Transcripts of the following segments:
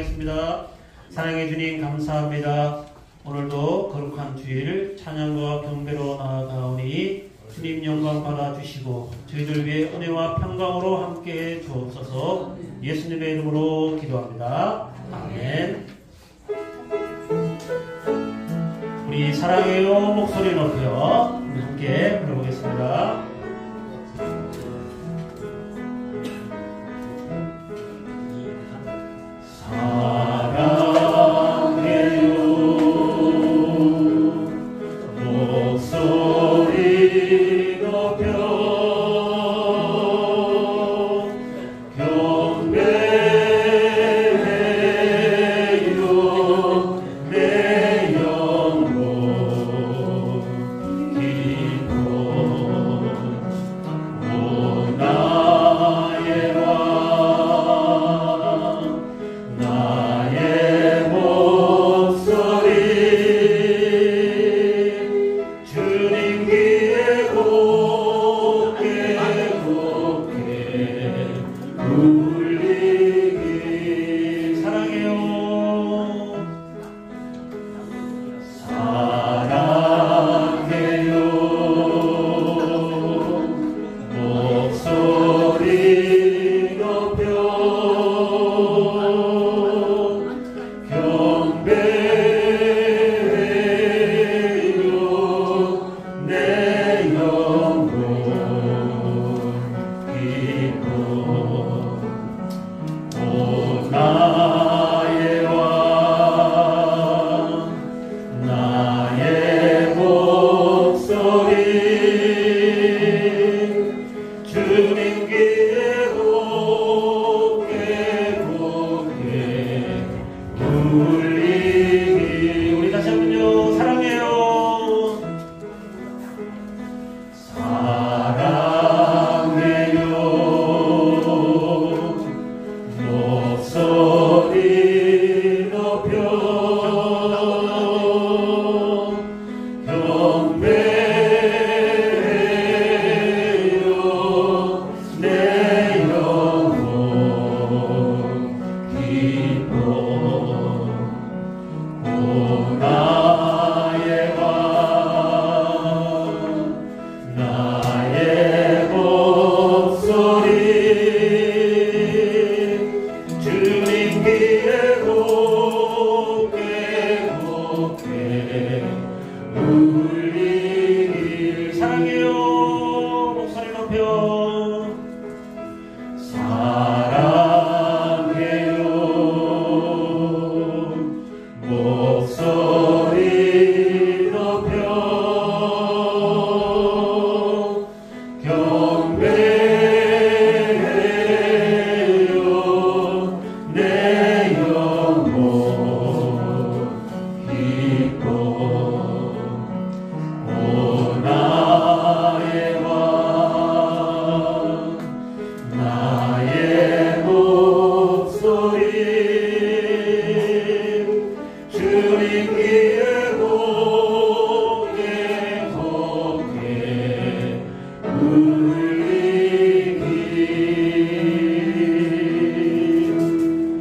기도하겠습니다. 사랑해 주님 감사합니다. 오늘도 거룩한 주일 찬양과 경배로 나아가오니 주님 영광 받아주시고 저희들 위해 은혜와 평강으로 함께해 주옵소서. 예수님의 이름으로 기도합니다. 아멘. 우리 사랑해요 목소리 높여 우리 함께 불러보겠습니다.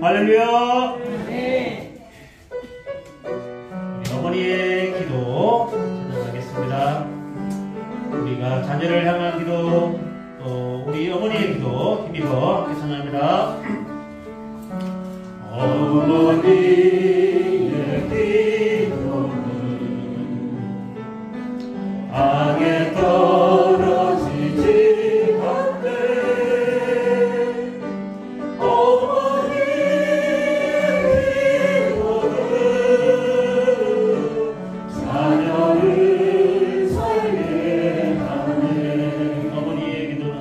할렐루야. 우리 어머니의 기도 찬양하겠습니다. 우리가 자녀를 향한 기도, 또 우리 어머니의 기도 힘입어 함께 찬양합니다. 어머니의 기도는 악에 떨어지지 않네. 어머니의 기도는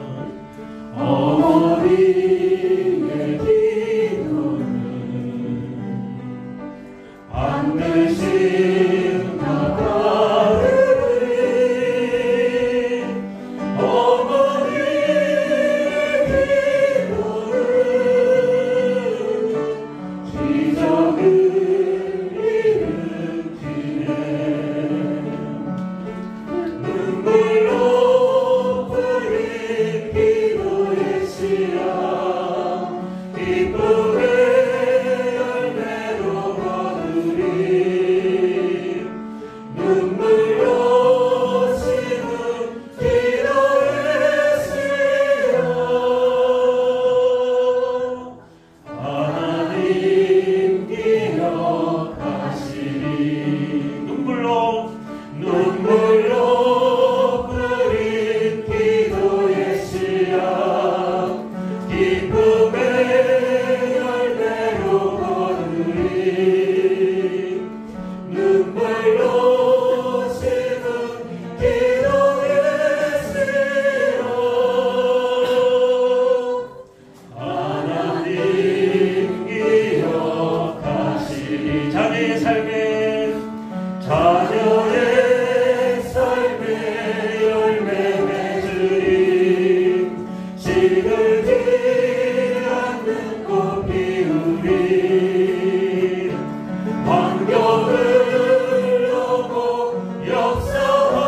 삶에 자녀의 삶에 열매 맺으리 시들지 않는 꽃 피우리 환경을 넘어 역사하리로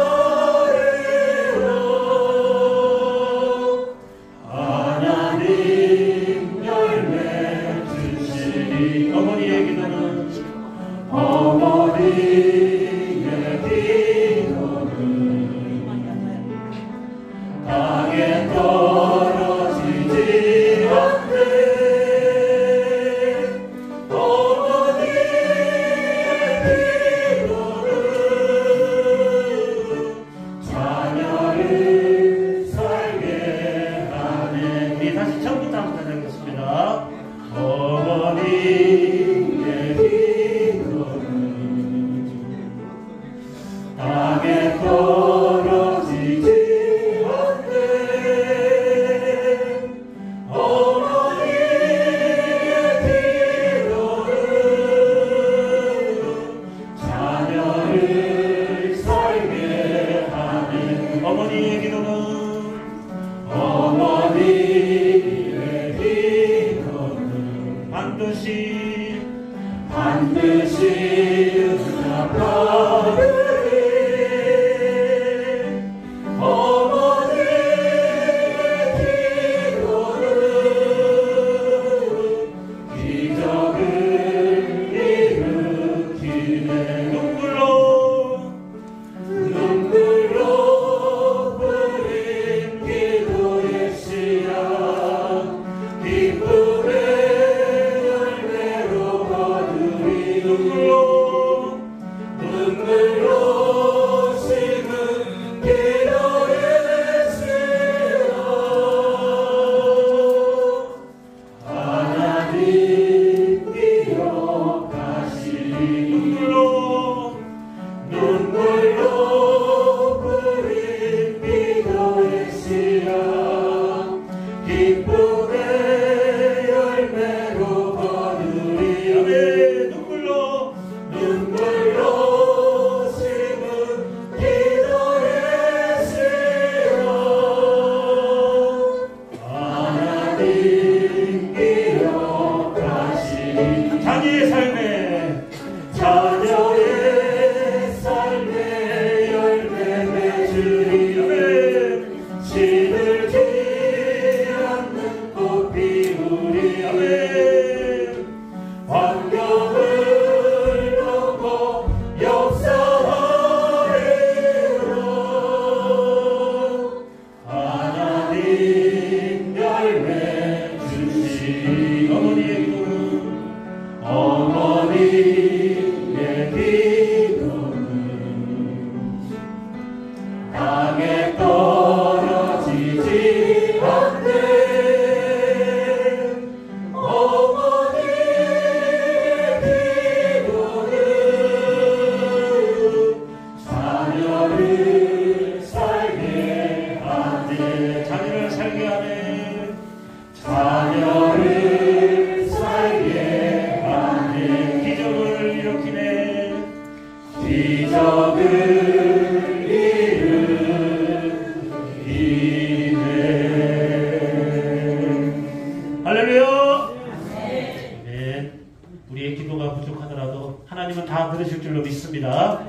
하나님 열매 주시리. 어머니의 기도는 땅에 떨어지지 않네. 어머니의 기도는 자녀를 살게 하네. 우리 다시 처음부터 한번 하겠습니다. 어머니의 기도는 땅에 떨어지지 않네. 어머니의 기도는 자녀를 살게 하네. 어머니의 기도는 반드시 응답하리니 어머니의 기도는 기적을 일으키네. 눈물로 뿌린 기도의 씨앗 기쁨의 열매로 거두리. 눈물로 심은 기도의 씨앗 하나님 기억하시리. 눈물로 뿌린 기도의 씨앗 기쁨의 열매로 거두리. 눈물로 심은 기도의 씨앗 하나님 기억하시리. 자녀의 삶에 열매 맺으리 시들지 않는 꽃 피우리 환경을 넘어 역사하리로 하나님 열매 주시리. 어머니의 기도는 땅에 떨어지지 않네. 어머니의 기도는 자녀를 살게 하네. 자녀를 살게 하네. 자녀를 살게 하네. 기적을 일으키네. 기적을 일으키네. 할렐루야. 네. 우리의 기도가 부족하더라도 하나님은 다 들으실 줄로 믿습니다.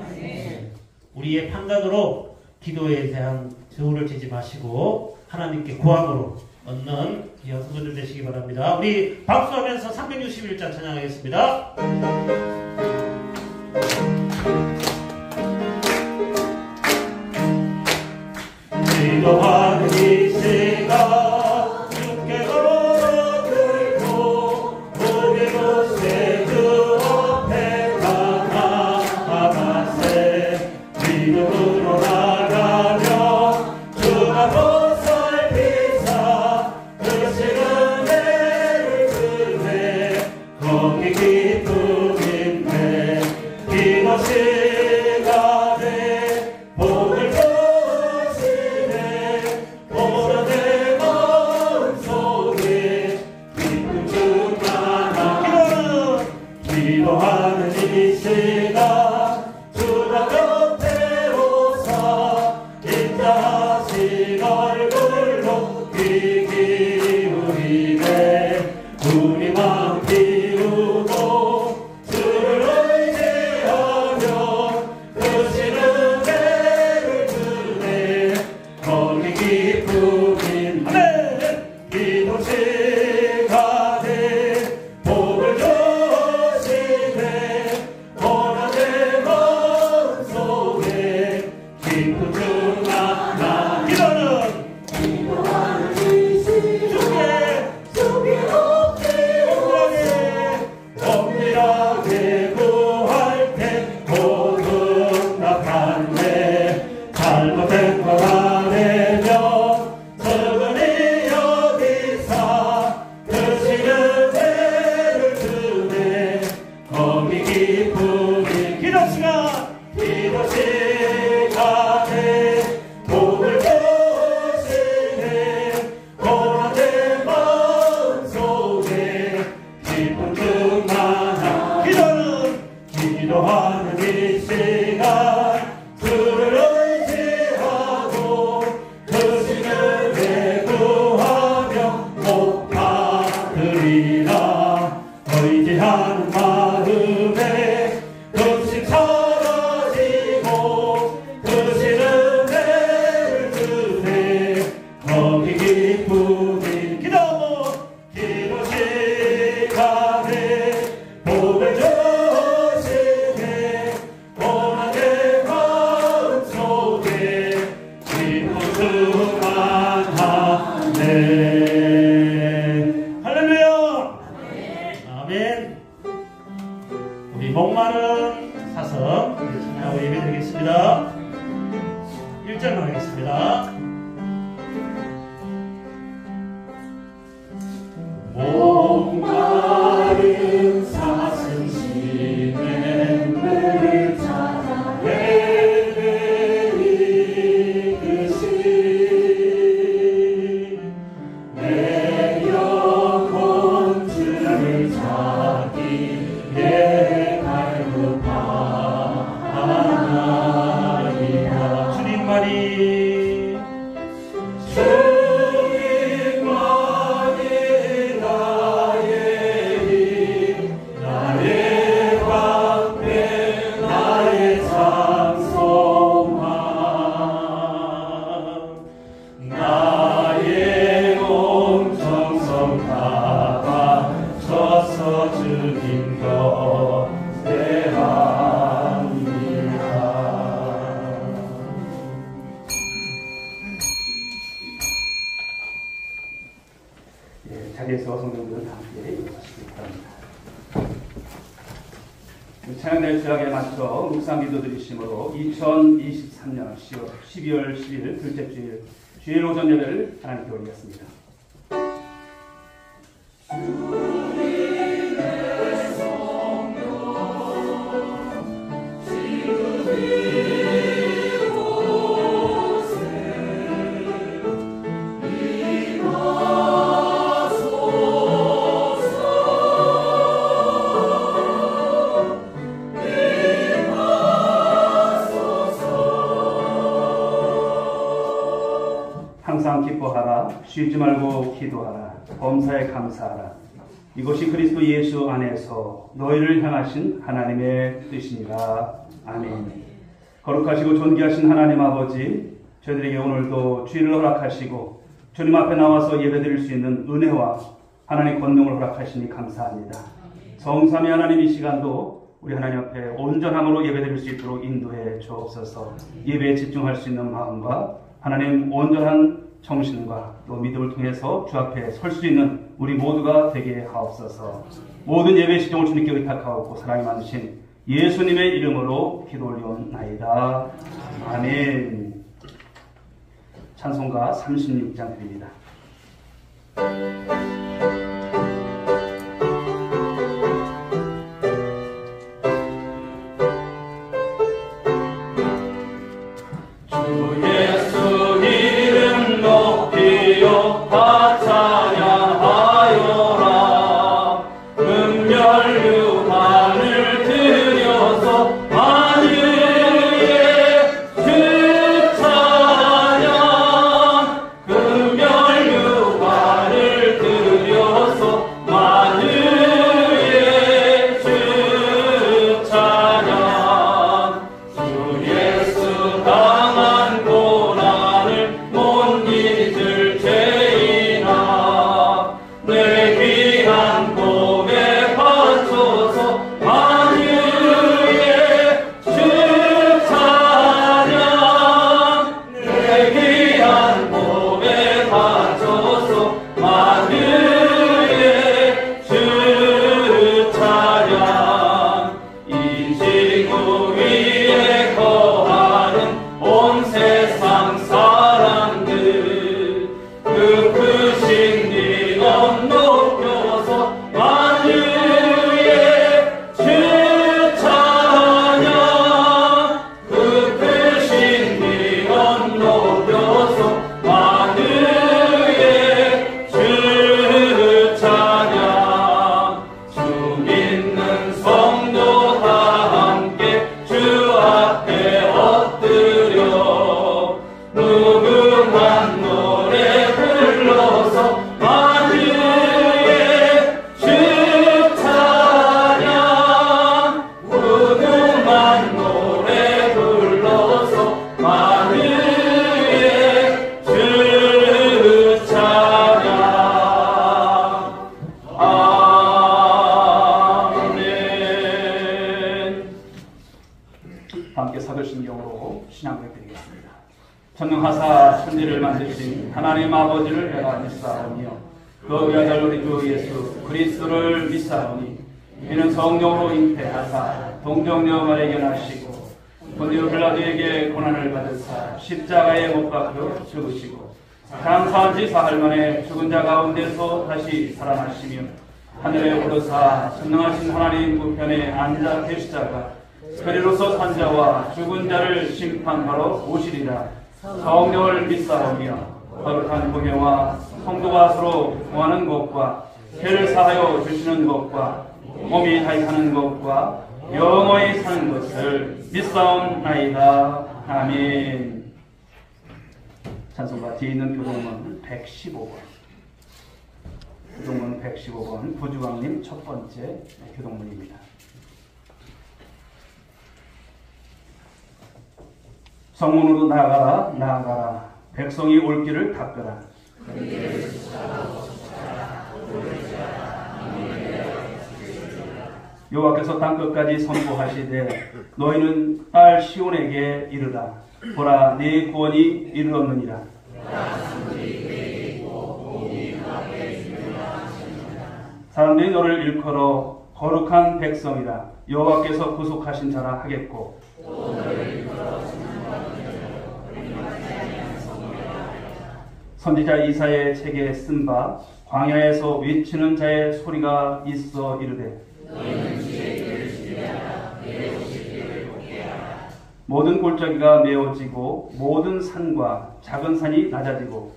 우리의 판단으로 기도에 대한 저울을 재지 마시고 하나님께 구함으로 얻는 귀한 성도들 되시기 바랍니다. 우리 박수하면서 361장 찬양하겠습니다. 기도하는 이 시간 주께 걸어들고 우리 곳에 주 앞에 나아가세. 믿음으로 나가며 주가 보살피사 그시는 내를 그네 거기 기쁨인데 기도 시간에 복을 기도하는 이 시간 주라 곁에 오사 인자하신 얼굴로 귀 기울이네 우리 마음 비우고 주를 의지하며 크신 은혜를 주네 거기 기쁨인 기도 시간에 복을 주시네 고난의 마음 속에 기쁨 중 하나 기도하는 주께 엄밀하게 구할 때 모든 나갔네 잘못된 것 아내며 적은이 여기사 크신 은혜를 주네 거기 기쁨이 기도 시간에 복을 주시네 고난의 마음 속에 기쁨 중 하나 기도하는 이 시간 주를 의지하고 크신 은혜 구하며 못 받으리라 의지하는 마음에 금식 사라지고 크신 은혜를 주네 거기 기쁨이 기도 시간에 복을 주시네 고난의 마음 속에 기쁨 충만하네 할렐루야 아멘 우리 목마른 사성 찬양하고 예배드리겠습니다 1절만 하겠습니다 목마른 사슴 시냇 물을 찾아 헤매이듯이 내 영혼 주를 찾기에 갈급하나이다 주님만이 나의 힘 나의 방패 나의 찬송함 나의 몸 정성 다 바쳐서 주님 곁에 합니다 자리에서 성도들은 함께 일어나시기 바랍니다. 찬양대 주약에 맞춰 묵상 기도 드리심으로 2023년 12월 10일 둘째 주일 주일 오전 예배를 하나님께 올리겠습니다. 항상 기뻐하라 쉬지 말고 기도하라 범사에 감사하라 이것이 그리스도 예수 안에서 너희를 향하신 하나님의 뜻이니라 아멘. 거룩하시고 존귀하신 하나님 아버지 저희들에게 오늘도 주일을 허락하시고 주님 앞에 나와서 예배드릴 수 있는 은혜와 하나님 권능을 허락하시니 감사합니다. 성삼위 하나님 이 시간도 우리 하나님 앞에 온전함으로 예배드릴 수 있도록 인도해 주옵소서. 예배에 집중할 수 있는 마음과 하나님 온전한 정신과 또 믿음을 통해서 주 앞에 설 수 있는 우리 모두가 되게 하옵소서. 모든 예배 시종을 주님께 의탁하옵고 사랑이 많으신 예수님의 이름으로 기도 올리옵나이다. 아멘. 찬송가 36장 드립니다. 찬양하여라 음열류 하늘 들여 사도신경으로 신앙을 드리겠습니다. 전능하사 천지를 만드신 하나님 아버지를 내가 믿사오며 그 아들 우리 주 예수 그리스도를 믿사오니 이는 성령으로 잉태하사 동정녀 마리아에게 나시고 본디오 빌라도에게 고난을 받으사 십자가에 못 박혀 죽으시고 장사한 지 사흘 만에 죽은 자 가운데서 다시 살아나시며 하늘에 오르사 전능하신 하나님 우편에 앉아 계시다가 그리로서 산 자와 죽은 자를 심판하러 오시리라. 성령을 믿사오며 거룩한 공회와 성도가 서로 구하는 것과 죄를 사하여 주시는 것과 몸이 다익하는 것과 영원히 사는 것을 믿사옵나이다. 아멘. 찬송가 뒤에 있는 교동문 115번. 교동문 115번 부주광님 첫 번째 교동문입니다. 성문으로 나아가라 나아가라 백성이 올 길을 닦으라. 여호와께서 땅끝까지 선포하시되 너희는 딸 시온에게 이르라. 보라 네 구원이 이르렀느니라. 사람들이 너를 일컬어 거룩한 백성이라. 여호와께서 구속하신 자라 하겠고 선지자 이사야의 책에 쓴 바 광야에서 외치는 자의 소리가 있어 이르되 모든 골짜기가 메어지고 모든 산과 작은 산이 낮아지고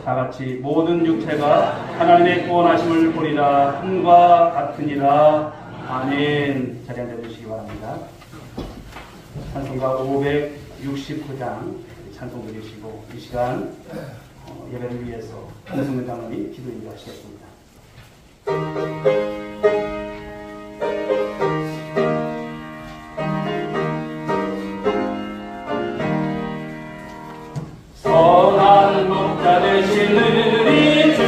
다같이 모든 육체가 하나님의 구원하심을 보리라. 함과 같으니라. 아멘. 자리 앉아주시기 바랍니다. 찬송가 569장 찬송 드리시고 이 시간 예배를 위해서 한승근 장로님이 기도 인도하시겠습니다. 선한 목자 되신 우리 주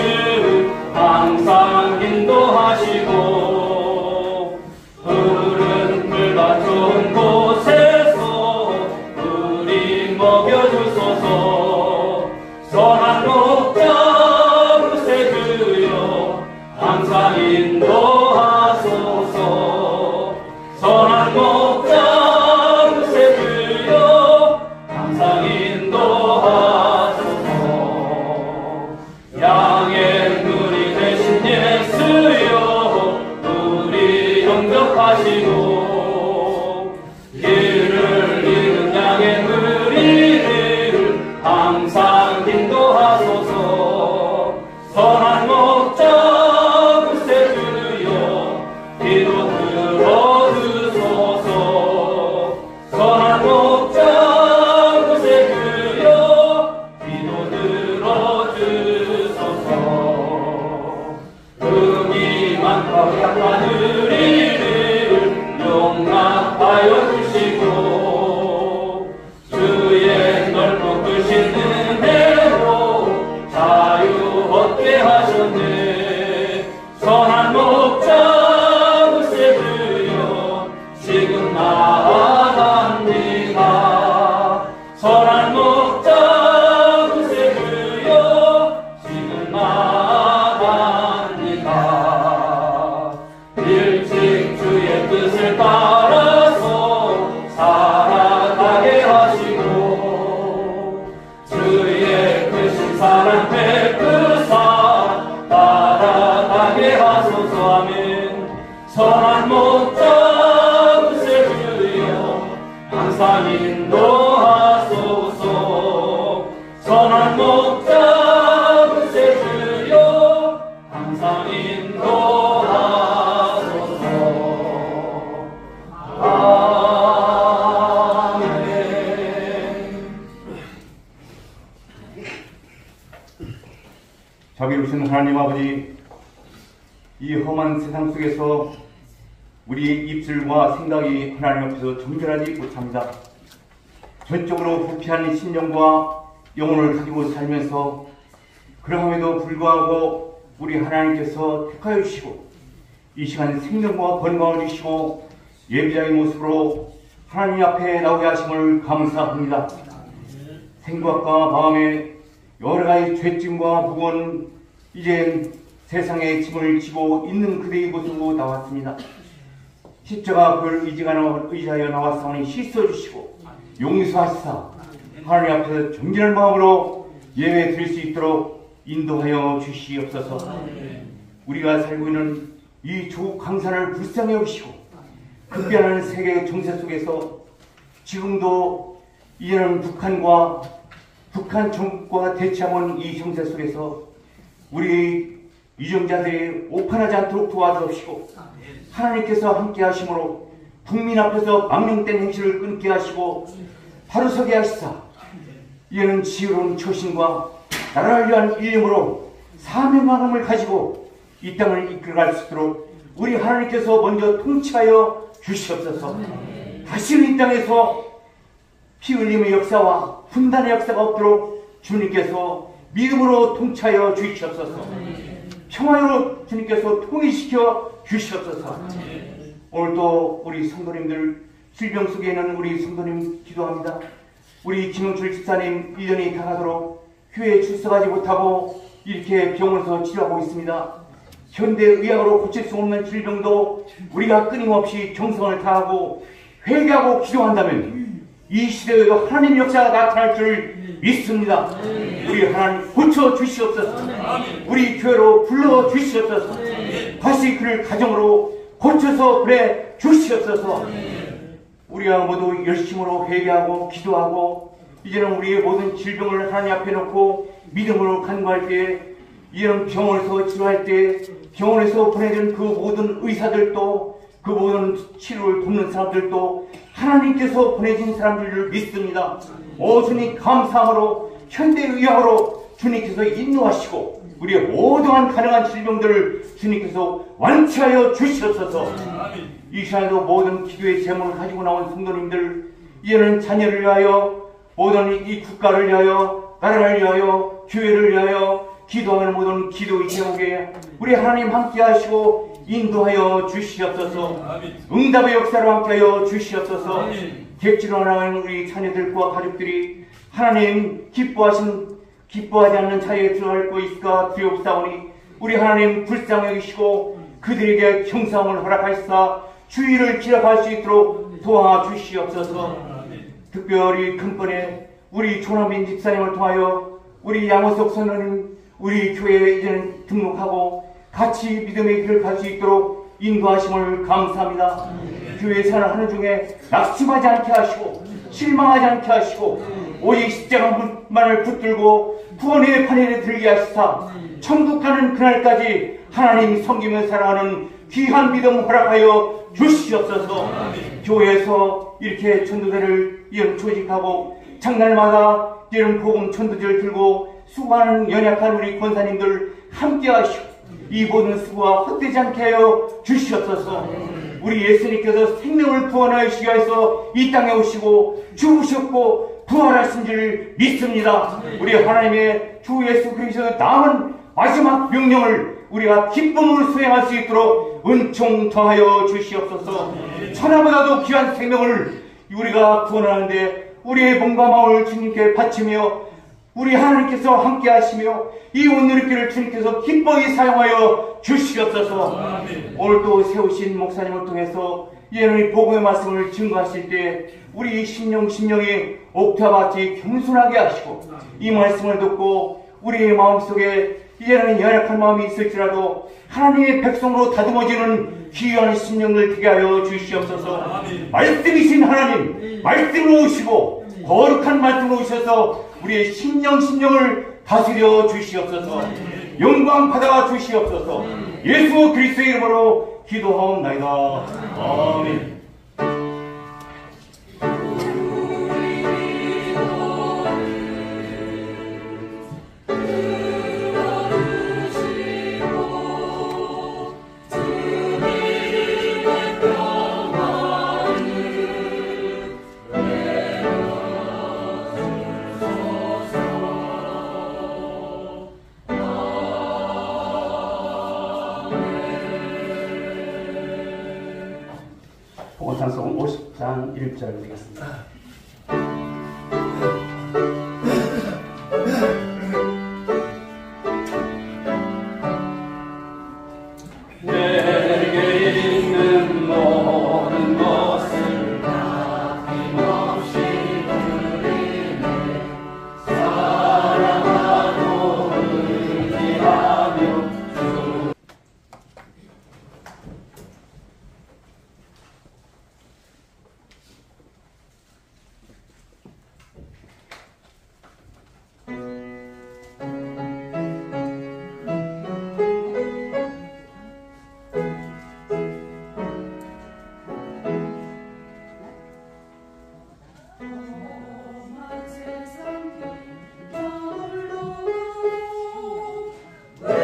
항상 인도하시고 푸른 풀밭 좋은 곳에서 우리 먹여주소서. 선한 목자 구세 주여 항상 인도하소서. 선한 목자 구세 주여 항상 인도하소서. 양의 눈이 되신 예수여 우리 영접하시고 길을 잃은 양의 무리를 항상 인도하소서. 선한 목자 구세 주여 기도 들어주소서. 선한 목자 구세 주여 기도 들어주소서. 은이 많고 약한 우리를 용납하여 주시고 주의 넓고 크신 은혜로 자유 얻게 하셨네. 선한 목자 구세 주여 지금 나아갑니다. 선한 목자 구세 주여 지금 나아갑니다. 일찍 주의 뜻을 따라서 살아가게 하시고 주의 크신 사랑 베푸사 따라가게 하소서. 아멘. 선한 목자 구세 주여 항상 인도하소서. 선한 목자 구세 주여 항상 인도하소서. 아멘. 자비로우신 하나님 아버지, 이 험한 세상 속에서 우리 입술과 생각이 하나님 앞에서 정결하지 못합니다. 전적으로 부패한 신령과 영혼을 가지고 살면서 그러함에도 불구하고 우리 하나님께서 택하여 주시고 이 시간 생명과 건강을 주시고 예비자의 모습으로 하나님 앞에 나오게 하심을 감사합니다. 생각과 마음에 여러 가지 죄짐과 무거운 이제 세상의 짐을 지고 있는 그대의 모습으로 나왔습니다. 십자가 그를 의지하여 나왔사오니 씻어주시고 용서하시사 하나님 앞에서 정진한 마음으로 예배 드릴 수 있도록 인도하여 주시옵소서. 우리가 살고 있는 이 조국 강산을 불쌍히 여기시고 급변하는 세계 정세 속에서 지금도 이제는 북한 정부와 대치하는 이 정세 속에서 우리 유정자들이 오판하지 않도록 도와주옵시고 하나님께서 함께 하심으로 국민 앞에서 망령된 행실을 끊게 하시고 바로 서게 하시사 이제는 지혜로운 처신과 나라를 위한 일념으로 사명감을 가지고 이 땅을 이끌어갈 수 있도록 우리 하나님께서 먼저 통치하여 주시옵소서. 다시는 이 땅에서 피 흘림의 역사와 분단의 역사가 없도록 주님께서 믿음으로 통치하여 주시옵소서. 평화로 주님께서 통일시켜 주시옵소서. 오늘도 우리 성도님들 질병 속에 있는 우리 성도님 기도합니다. 우리 김영철 집사님 1년이 다가도록 교회에 출석하지 못하고 이렇게 병원에서 치료하고 있습니다. 현대의학으로 고칠 수 없는 질병도 우리가 끊임없이 정성을 다하고 회개하고 기도한다면 이 시대에도 하나님 역사가 나타날 줄 믿습니다. 우리 하나님 고쳐 주시옵소서. 우리 교회로 불러 주시옵소서. 다시 그를 가정으로 고쳐서 보내 주시옵소서. 우리가 모두 열심으로 회개하고 기도하고 이제는 우리의 모든 질병을 하나님 앞에 놓고 믿음으로 간구할 때 이제는 병원에서 치료할 때 병원에서 보내준 그 모든 의사들도 그 모든 치료를 돕는 사람들도 하나님께서 보내준 사람들을 줄 믿습니다. 오 주님 감사함으로 현대의학으로 주님께서 인도하시고 우리의 모든 가능한 질병들을 주님께서 완치하여 주시옵소서. 이 시간에도 모든 기도의 제목을 가지고 나온 성도님들 이제는 자녀를 위하여 모든 이 국가를 위하여 나라를 위하여 교회를 위하여 기도하는 모든 기도의 제목에 우리 하나님 함께 하시고 인도하여 주시옵소서. 응답의 역사로 함께하여 주시옵소서. 객지로 나가는 우리 자녀들과 가족들이 하나님 기뻐하지 않는 자리에 들어갈 것이니까 두렵사오니 우리 하나님 불쌍히 여기시고 그들에게 경상을 허락하시사 주의를 기억할 수 있도록 도와주시옵소서. 특별히 금번에 우리 조남인 집사님을 통하여 우리 양호석 선원은 우리 교회에 이제는 등록하고 같이 믿음의 길을 갈 수 있도록 인도하심을 감사합니다. 교회 생활하는 중에 낙심하지 않게 하시고 실망하지 않게 하시고 오직 십자가만을 붙들고 구원의 판에 들게 하시사 천국 가는 그날까지 하나님 섬기며 살아가는 귀한 믿음 허락하여 주시옵소서. 교회에서 이렇게 전도대를 조직하고 장날마다 이런 복음 전도제를 들고 수고하는 연약한 우리 권사님들 함께 하시고 이 모든 수고가 헛되지 않게 하여 주시옵소서. 우리 예수님께서 생명을 구원하시기 위해서 이 땅에 오시고 죽으셨고 부활하신 줄 믿습니다. 우리 하나님의 주 예수 그리스도의 남은 마지막 명령을 우리가 기쁨으로 수행할 수 있도록 은총 더하여 주시옵소서. 천하보다도 귀한 생명을 우리가 구원하는데 우리의 몸과 마음을 주님께 바치며 우리 하나님께서 함께 하시며 이 온누리교를 주님께서 기뻐히 사용하여 주시옵소서. 오늘도 세우신 목사님을 통해서 이제는 복음의 말씀을 증거하실 때 우리 심령이 옥타같이 겸손하게 하시고 이 말씀을 듣고 우리의 마음속에 이제는 연약한 마음이 있을지라도 하나님의 백성으로 다듬어지는 귀한 심령을 되게 하여 주시옵소서. 말씀이신 하나님 말씀으로 오시고 거룩한 말씀으로 오셔서 우리의 심령을 다스려 주시옵소서. 영광 받아 주시옵소서. 예수 그리스도의 이름으로 기도하옵나이다. 아멘. 감탄송 50장 1절 되겠습니다. 내게 있는 모든 것을 아낌없이 드리네. 사랑하고 의지하며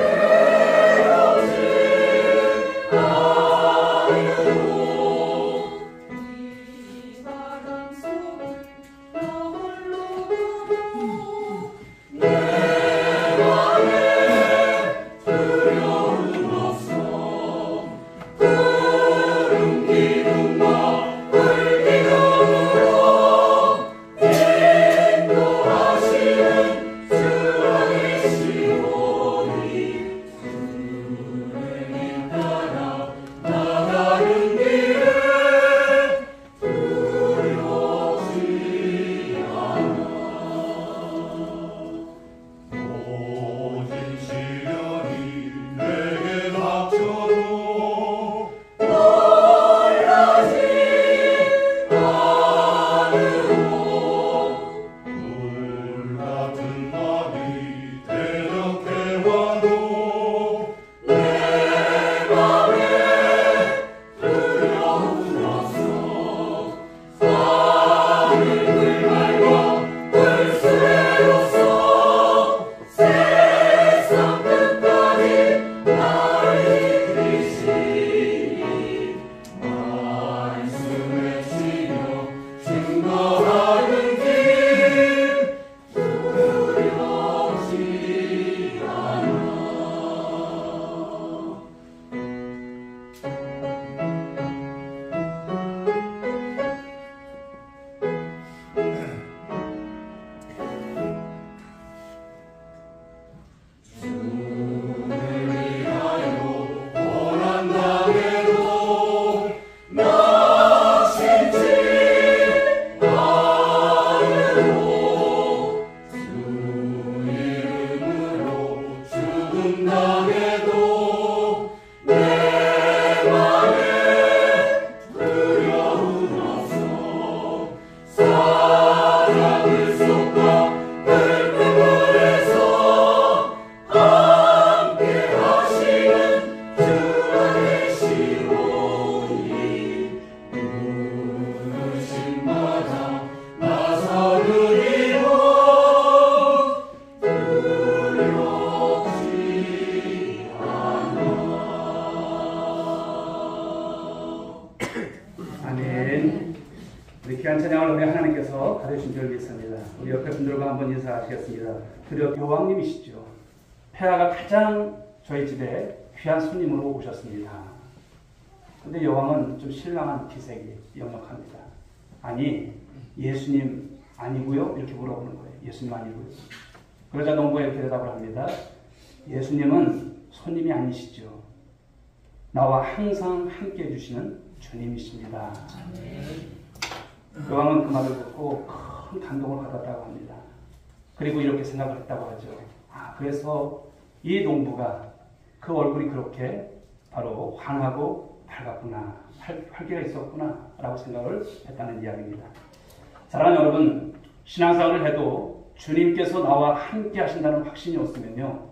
귀한 찬양을 우리 하나님께서 가르친 줄 믿습니다. 우리 옆에 분들과 한번 인사하시겠습니다. 드디어 여왕님이시죠. 폐하가 가장 저희 집에 귀한 손님으로 오셨습니다. 근데 여왕은 좀 실망한 기색이 역력합니다. 아니, 예수님 아니고요? 이렇게 물어보는 거예요. 예수님 아니고요. 그러자 농부가 이렇게 대답을 합니다. 예수님은 손님이 아니시죠. 나와 항상 함께 해주시는 주님이십니다. 여왕은 그 말을 듣고 큰 감동을 받았다고 합니다. 그리고 이렇게 생각을 했다고 하죠. 그래서 이 농부가 그 얼굴이 그렇게 바로 환하고 밝았구나, 활기가 있었구나 라고 생각을 했다는 이야기입니다. 사랑하는 여러분, 신앙생활을 해도 주님께서 나와 함께 하신다는 확신이 없으면요,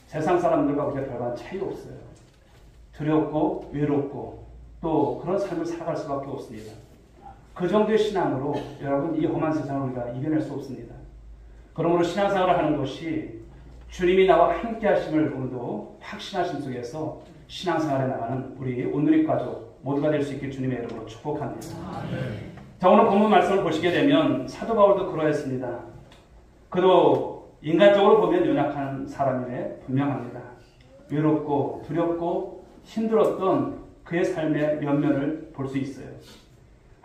세상 사람들과 우리가 별반 차이 없어요. 두렵고 외롭고 또 그런 삶을 살아갈 수밖에 없습니다. 그 정도의 신앙으로 여러분, 이 험한 세상을 우리가 이겨낼 수 없습니다. 그러므로 신앙생활을 하는 것이 주님이 나와 함께 하심을 오늘도 확신하심 속에서 신앙생활에 나가는 우리 온누리 가족 모두가 될 수 있길 주님의 이름으로 축복합니다. 자, 오늘 본문 말씀을 보시게 되면 사도 바울도 그러했습니다. 그도 인간적으로 보면 연약한 사람임에 분명합니다. 외롭고 두렵고 힘들었던 그의 삶의 면면을 볼 수 있어요.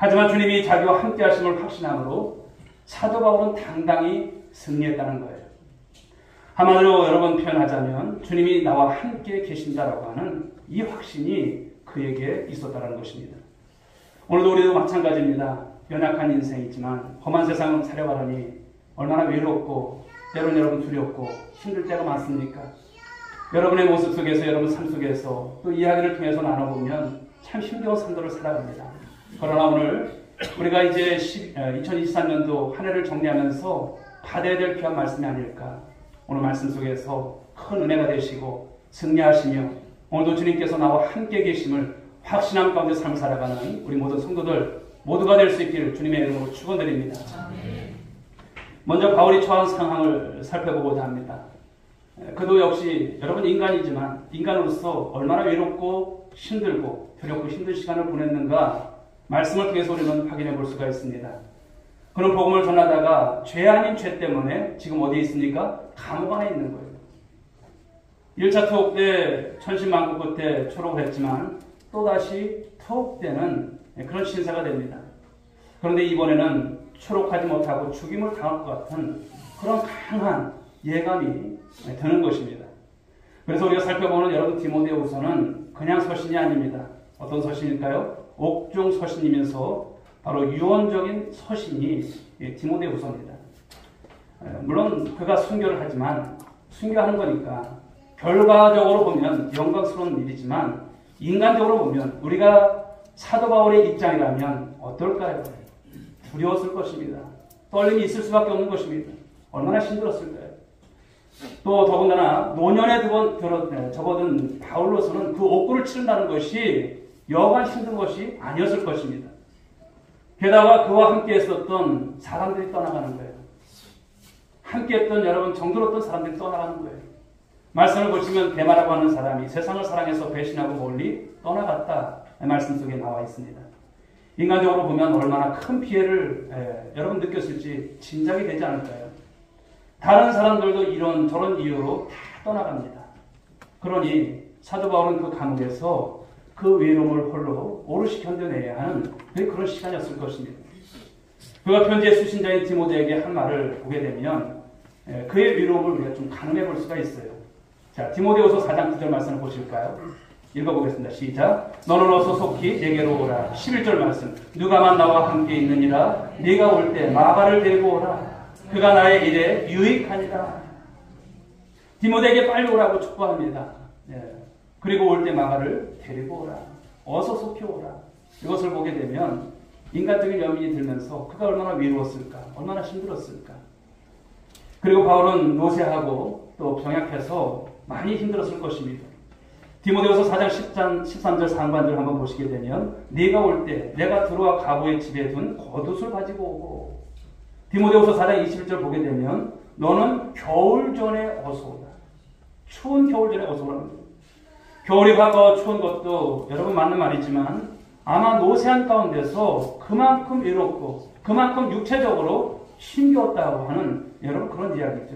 하지만 주님이 자기와 함께 하심을 확신함으로 사도 바울은 당당히 승리했다는 거예요. 한마디로 여러분 표현하자면 주님이 나와 함께 계신다라고 하는 이 확신이 그에게 있었다는 것입니다. 오늘도 우리도 마찬가지입니다. 연약한 인생이지만 험한 세상을 살아가려니 얼마나 외롭고 때로는 여러분 두렵고 힘들 때가 많습니까? 여러분의 모습 속에서 여러분 삶 속에서 또 이야기를 통해서 나눠보면 참 힘겨운 삶들을 살아갑니다. 그러나 오늘 우리가 이제 2023년도 한 해를 정리하면서 받아야 될 귀한 말씀이 아닐까. 오늘 말씀 속에서 큰 은혜가 되시고 승리하시며 오늘도 주님께서 나와 함께 계심을 확신함 가운데 삶을 살아가는 우리 모든 성도들 모두가 될 수 있기를 주님의 이름으로 축원드립니다. 먼저 바울이 처한 상황을 살펴보고자 합니다. 그도 역시 여러분 인간이지만 인간으로서 얼마나 외롭고 힘들고 두렵고 힘든 시간을 보냈는가 말씀을 통해서 우리는 확인해 볼 수가 있습니다. 그는 복음을 전하다가 죄 아닌 죄 때문에 지금 어디에 있습니까? 감옥 안에 있는 거예요. 1차 투옥 때 천신만고 끝에 초록을 했지만 또다시 투옥되는 그런 신세가 됩니다. 그런데 이번에는 초록하지 못하고 죽임을 당할 것 같은 그런 강한 예감이 드는 것입니다. 그래서 우리가 살펴보는 여러분 디모데후서는 그냥 서신이 아닙니다. 어떤 서신일까요? 옥중 서신이면서 바로 유언적인 서신이 디모데후서입니다. 물론 그가 순교를 하지만 순교하는 거니까 결과적으로 보면 영광스러운 일이지만 인간적으로 보면 우리가 사도 바울의 입장이라면 어떨까요? 두려웠을 것입니다. 떨림이 있을 수밖에 없는 것입니다. 얼마나 힘들었을까요? 또 더군다나 노년에 접어든 바울로서는 그 옥구를 치른다는 것이 여간 힘든 것이 아니었을 것입니다. 게다가 그와 함께 했었던 사람들이 떠나가는 거예요. 함께 했던 여러분 정들었던 사람들이 떠나가는 거예요. 말씀을 보시면 데마라고 하는 사람이 세상을 사랑해서 배신하고 멀리 떠나갔다. 말씀 속에 나와 있습니다. 인간적으로 보면 얼마나 큰 피해를 여러분 느꼈을지 짐작이 되지 않을까요? 다른 사람들도 이런 저런 이유로 다 떠나갑니다. 그러니 사도 바울은 그 감옥에서 그 외로움을 홀로 오롯이 견뎌내야 하는 그런 시간이었을 것입니다. 그가 편지의 수신자인 디모데에게 한 말을 보게 되면 그의 외로움을 우리가 좀 가늠해 볼 수가 있어요. 자, 디모데후서 4장 9절 말씀을 보실까요? 읽어보겠습니다. 시작. 너는 어서 속히 내게로 오라. 11절 말씀. 누가만 나와 함께 있느니라. 네가 올 때 마가를 데리고 오라. 그가 나의 일에 유익하니라. 디모데에게 빨리 오라고 촉구합니다. 그리고 올 때 마가를 데리고 오라. 어서 속히 오라. 이것을 보게 되면 인간적인 연민이 들면서 그가 얼마나 외로웠을까, 얼마나 힘들었을까. 그리고 바울은 노쇠하고 또 병약해서 많이 힘들었을 것입니다. 디모데후서 4장 13절 상반절 한번 보시게 되면 네가 올 때 내가 들어와 가보의 집에 둔 겉옷을 가지고 오고, 디모데후서 4장 21절 보게 되면 너는 겨울 전에 어서 오라. 추운 겨울 전에 어서 오라. 겨울이 가까워 추운 것도 여러분 맞는 말이지만 아마 노쇠한 가운데서 그만큼 외롭고 그만큼 육체적으로 힘겨웠다고 하는 여러분 그런 이야기죠.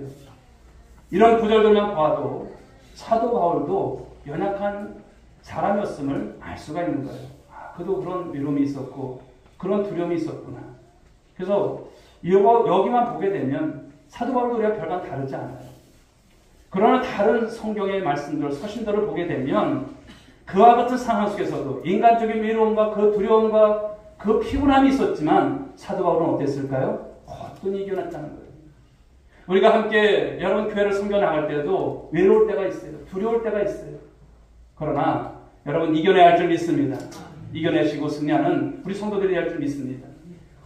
이런 구절들만 봐도 사도 바울도 연약한 사람이었음을 알 수가 있는 거예요. 그도 그런 외로움이 있었고 그런 두려움이 있었구나. 그래서 여기만 보게 되면 사도 바울도 우리가 별반 다르지 않아요. 그러나 다른 성경의 말씀들, 서신들을 보게 되면 그와 같은 상황 속에서도 인간적인 외로움과 그 두려움과 그 피곤함이 있었지만 사도 바울은 어땠을까요? 거뜬히 이겨냈다는 거예요. 우리가 함께 여러분 교회를 섬겨 나갈 때도 외로울 때가 있어요. 두려울 때가 있어요. 그러나 여러분 이겨내야 할 줄 믿습니다. 이겨내시고 승리하는 우리 성도들이 할 줄 믿습니다.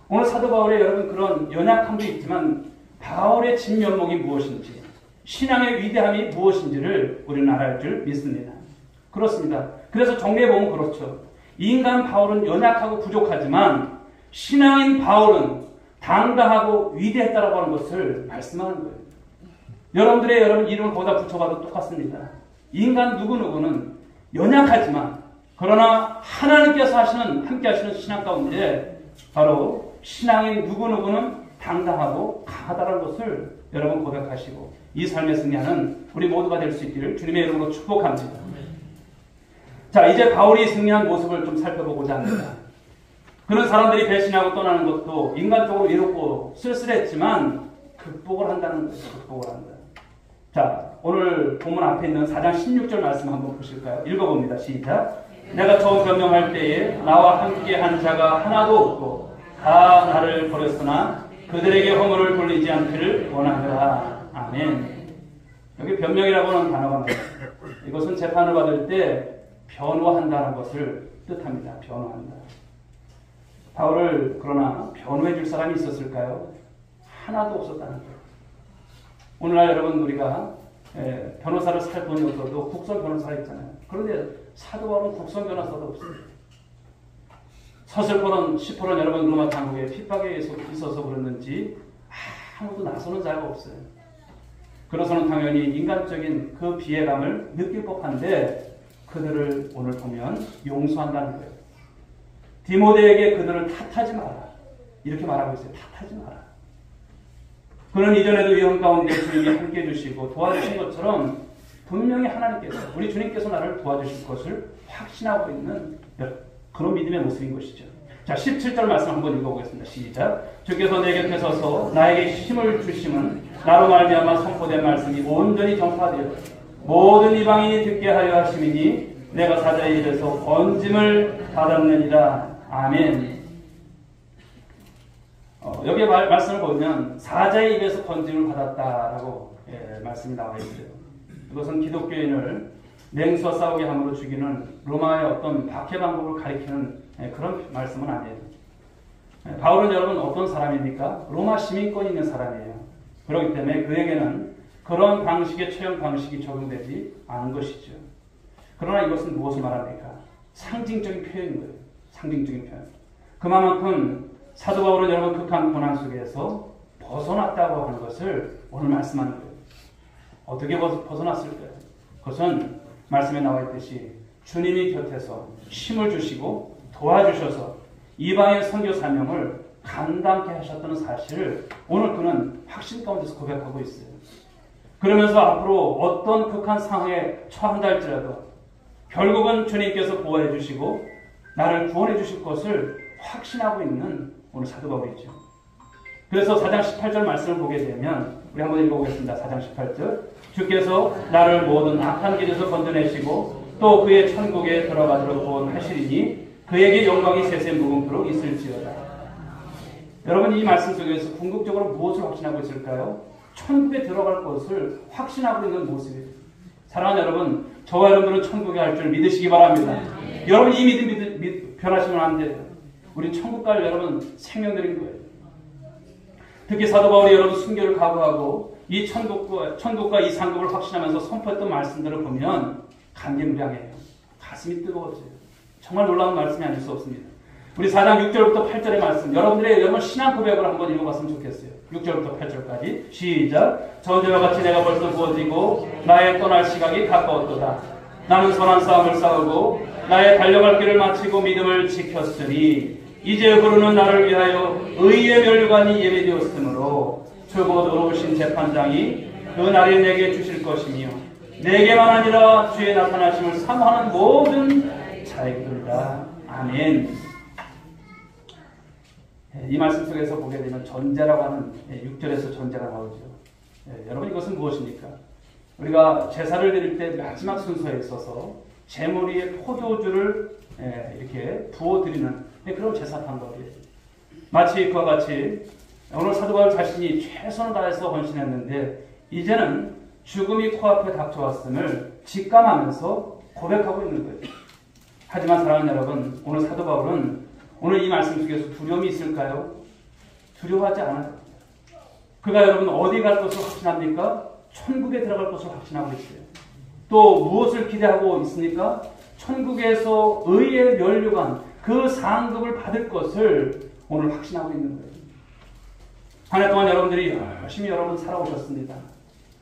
오늘 사도 바울의 여러분 그런 연약함도 있지만 바울의 진면목이 무엇인지, 신앙의 위대함이 무엇인지를 우리는 알아야 줄 믿습니다. 그렇습니다. 그래서 정리해보면 그렇죠. 인간 바울은 연약하고 부족하지만 신앙인 바울은 당당하고 위대했다라고 하는 것을 말씀하는 거예요. 여러분들의 여러분 이름을 거기다 붙여봐도 똑같습니다. 인간 누구누구는 연약하지만 그러나 하나님께서 함께 하시는 신앙 가운데 바로 신앙인 누구누구는 당당하고 강하다는 것을 여러분 고백하시고 이 삶의 승리하는 우리 모두가 될 수 있기를 주님의 이름으로 축복합니다. 자, 이제 바울이 승리한 모습을 좀 살펴보고자 합니다. 그런 사람들이 배신하고 떠나는 것도 인간적으로 외롭고 쓸쓸했지만 극복을 한다는 거예요. 극복을 한다. 자, 오늘 본문 앞에 있는 4장 16절 말씀 한번 보실까요? 읽어봅니다. 시작. 내가 처음 변명할 때에 나와 함께 한 자가 하나도 없고 다 나를 버렸으나 그들에게 허물을 돌리지 않기를 원하노라. 아멘. 여기 변명이라고 하는 단어가 나와요. 이것은 재판을 받을 때 변호한다는 것을 뜻합니다. 변호한다. 바울을 그러나 변호해 줄 사람이 있었을까요? 하나도 없었다는 거예요. 오늘날 여러분 우리가 변호사를 살 돈이 없어도 국선 변호사가 있잖아요. 그런데 사도 바울은 국선 변호사도 없어요. 서슬퍼런 10%는 여러분 로마 당국에 핍박에 있어서 그랬는지 아무도 나서는 자가 없어요. 그래서는 당연히 인간적인 그 비애감을 느낄 법한데 그들을 오늘 보면 용서한다는 거예요. 디모데에게 그들을 탓하지 마라. 이렇게 말하고 있어요. 탓하지 마라. 그는 이전에도 위험 가운데 주님이 함께 해주시고 도와주신 것처럼 분명히 하나님께서 우리 주님께서 나를 도와주실 것을 확신하고 있는 그런 믿음의 모습인 것이죠. 자, 17절 말씀 한번 읽어보겠습니다. 시작. 주께서 내 곁에 서서 나에게 힘을 주심은 나로 말미암아 선포된 말씀이 온전히 전파되어 모든 이방인이 듣게 하려 하심이니 내가 사자의 입에서 건짐을 받았느니라. 아멘. 여기 말씀을 보면 사자의 입에서 건짐을 받았다라고 말씀이 나와 있어요. 이것은 기독교인을 냉수와 싸우게 함으로 죽이는 로마의 어떤 박해 방법을 가리키는 그런 말씀은 아니에요. 바울은 여러분 어떤 사람입니까? 로마 시민권이 있는 사람이에요. 그렇기 때문에 그에게는 그런 방식의 처형 방식이 적용되지 않은 것이죠. 그러나 이것은 무엇을 말합니까? 상징적인 표현인 거예요. 상징적인 표현. 그만큼 사도 바울은 여러분 극한 고난 속에서 벗어났다고 하는 것을 오늘 말씀하는 거예요. 어떻게 벗어났을까요? 그것은 말씀에 나와 있듯이 주님이 곁에서 힘을 주시고 도와주셔서 이방의 선교 사명을 감당케 하셨다는 사실을 오늘 그는 확신 가운데서 고백하고 있어요. 그러면서 앞으로 어떤 극한 상황에 처한다 할지라도 결국은 주님께서 보호해 주시고 나를 구원해 주실 것을 확신하고 있는 오늘 사도 바울이죠. 그래서 4장 18절 말씀을 보게 되면 우리 한번 읽어보겠습니다. 4장 18절. 주께서 나를 모든 악한 길에서 건져내시고 또 그의 천국에 들어가도록 구원하시리니 그에게 영광이 세세 무궁토록 있을지어다. 여러분 이 말씀 속에서 궁극적으로 무엇을 확신하고 있을까요? 천국에 들어갈 것을 확신하고 있는 모습이에요. 사랑하는 여러분, 저와 여러분들은 천국에 갈 줄 믿으시기 바랍니다. 여러분 이 믿음 변하시면 안 돼요. 우리 천국 갈 여러분 생명드린 거예요. 특히 사도 바울이 여러분 순교를 각오하고 이 천국과 이 상급을 확신하면서 선포했던 말씀들을 보면 감개무량해요. 가슴이 뜨거워져요. 정말 놀라운 말씀이 아닐 수 없습니다. 우리 4장 6절부터 8절의 말씀, 여러분들의 여러분 신앙 고백을 한번 읽어봤으면 좋겠어요. 6절부터 8절까지 시작. 전제와 같이 내가 벌써 부어지고 나의 떠날 시각이 가까웠도다. 나는 선한 싸움을 싸우고 나의 달려갈 길을 마치고 믿음을 지켰으니 이제 그러는 나를 위하여 의의 멸류관이 예비되었으므로 주고 의로우신 재판장이 그 날에 내게 주실 것이며 내게만 아니라 주의 나타나심을 사모하는 모든 자에게도다. 아멘. 이 말씀 속에서 보게 되면 전제라고 하는 6절에서 전제가 나오죠. 여러분 이것은 무엇입니까? 우리가 제사를 드릴 때 마지막 순서에 있어서 제물 위에 포도주를 이렇게 부어드리는 그런 제사 방법이에요. 마치 그와 같이 오늘 사도 바울 자신이 최선을 다해서 헌신했는데 이제는 죽음이 코앞에 닥쳐왔음을 직감하면서 고백하고 있는 거예요. 하지만 사랑하는 여러분, 오늘 사도 바울은 오늘 이 말씀 속에서 두려움이 있을까요? 두려워하지 않아요. 그가 여러분 어디 갈 것을 확신합니까? 천국에 들어갈 것을 확신하고 있어요. 또 무엇을 기대하고 있습니까? 천국에서 의의 면류관, 그 상급을 받을 것을 오늘 확신하고 있는 거예요. 한 해 동안 여러분들이 열심히 여러분 살아오셨습니다.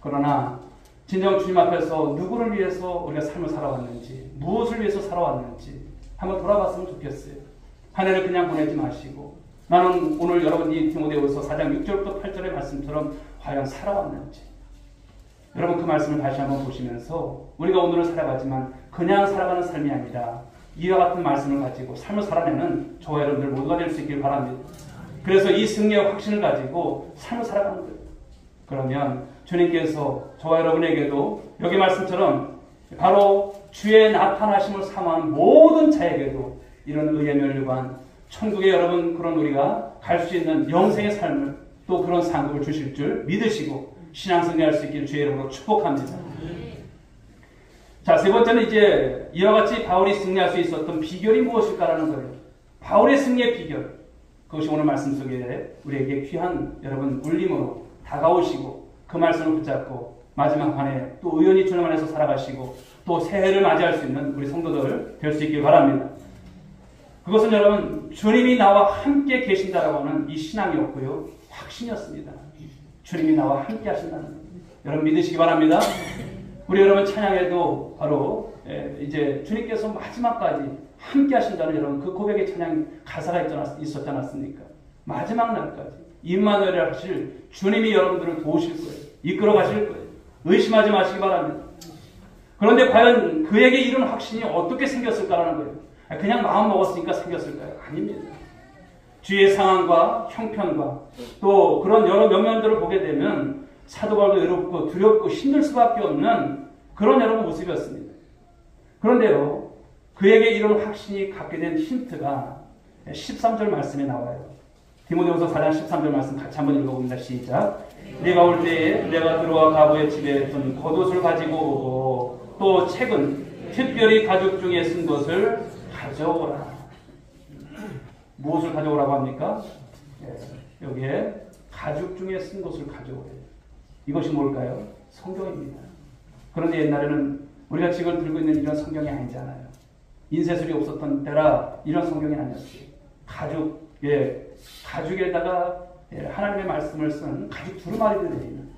그러나 진정 주님 앞에서 누구를 위해서 우리가 삶을 살아왔는지, 무엇을 위해서 살아왔는지 한번 돌아봤으면 좋겠어요. 한 해를 그냥 보내지 마시고 나는 오늘 여러분이 디모데후서 4장 6절부터 8절의 말씀처럼 과연 살아왔는지 여러분 그 말씀을 다시 한번 보시면서 우리가 오늘을 살아가지만 그냥 살아가는 삶이 아니라 이와 같은 말씀을 가지고 삶을 살아내는 저와 여러분들 모두가 될 수 있길 바랍니다. 그래서 이 승리의 확신을 가지고 삶을 살아가는 거예요. 그러면 주님께서 저와 여러분에게도 여기 말씀처럼 바로 주의 나타나심을 사모하는 모든 자에게도 이런 의의 멸류관, 천국에 여러분 그런 우리가 갈 수 있는 영생의 삶을 또 그런 상급을 주실 줄 믿으시고 신앙승리할 수 있기를 주의 이름으로 축복합니다. 자, 세 번째는 이제 이와 같이 바울이 승리할 수 있었던 비결이 무엇일까라는 거예요. 바울의 승리의 비결. 그것이 오늘 말씀 속에 우리에게 귀한 여러분 울림으로 다가오시고 그 말씀을 붙잡고 마지막 한해 또 의연히 주님 안에서 살아가시고 또 새해를 맞이할 수 있는 우리 성도들 될 수 있길 바랍니다. 그것은 여러분 주님이 나와 함께 계신다라고 하는 이 신앙이었고요. 확신이었습니다. 주님이 나와 함께 하신다는 것. 여러분 믿으시기 바랍니다. 우리 여러분 찬양에도 바로 이제 주님께서 마지막까지 함께 하신다는 여러분 그 고백의 찬양 가사가 있었지 않았습니까? 마지막 날까지 임마누엘이라 하실 주님이 여러분들을 도우실 거예요. 이끌어 가실 거예요. 의심하지 마시기 바랍니다. 그런데 과연 그에게 이런 확신이 어떻게 생겼을까라는 거예요. 그냥 마음 먹었으니까 생겼을까요? 아닙니다. 주위의 상황과 형편과 또 그런 여러 면면들을 보게 되면 사도 바울도 외롭고 두렵고 힘들 수밖에 없는 그런 여러분 모습이었습니다. 그런데요, 그에게 이런 확신이 갖게 된 힌트가 13절 말씀에 나와요. 디모데후서 4장 13절 말씀 같이 한번 읽어봅니다. 시작. 네가 올 때에 내가 들어와 가부의 집에 둔 겉옷을 가지고 오고 또 책은 특별히 가죽 중에 쓴 것을 가져오라. 무엇을 가져오라고 합니까? 여기에 가죽 중에 쓴 것을 가져오래요. 이것이 뭘까요? 성경입니다. 그런데 옛날에는 우리가 지금 들고 있는 이런 성경이 아니잖아요. 인쇄술이 없었던 때라 이런 성경이 아니었어요. 가죽에다가 하나님의 말씀을 쓴 가죽 두루마리를 내리는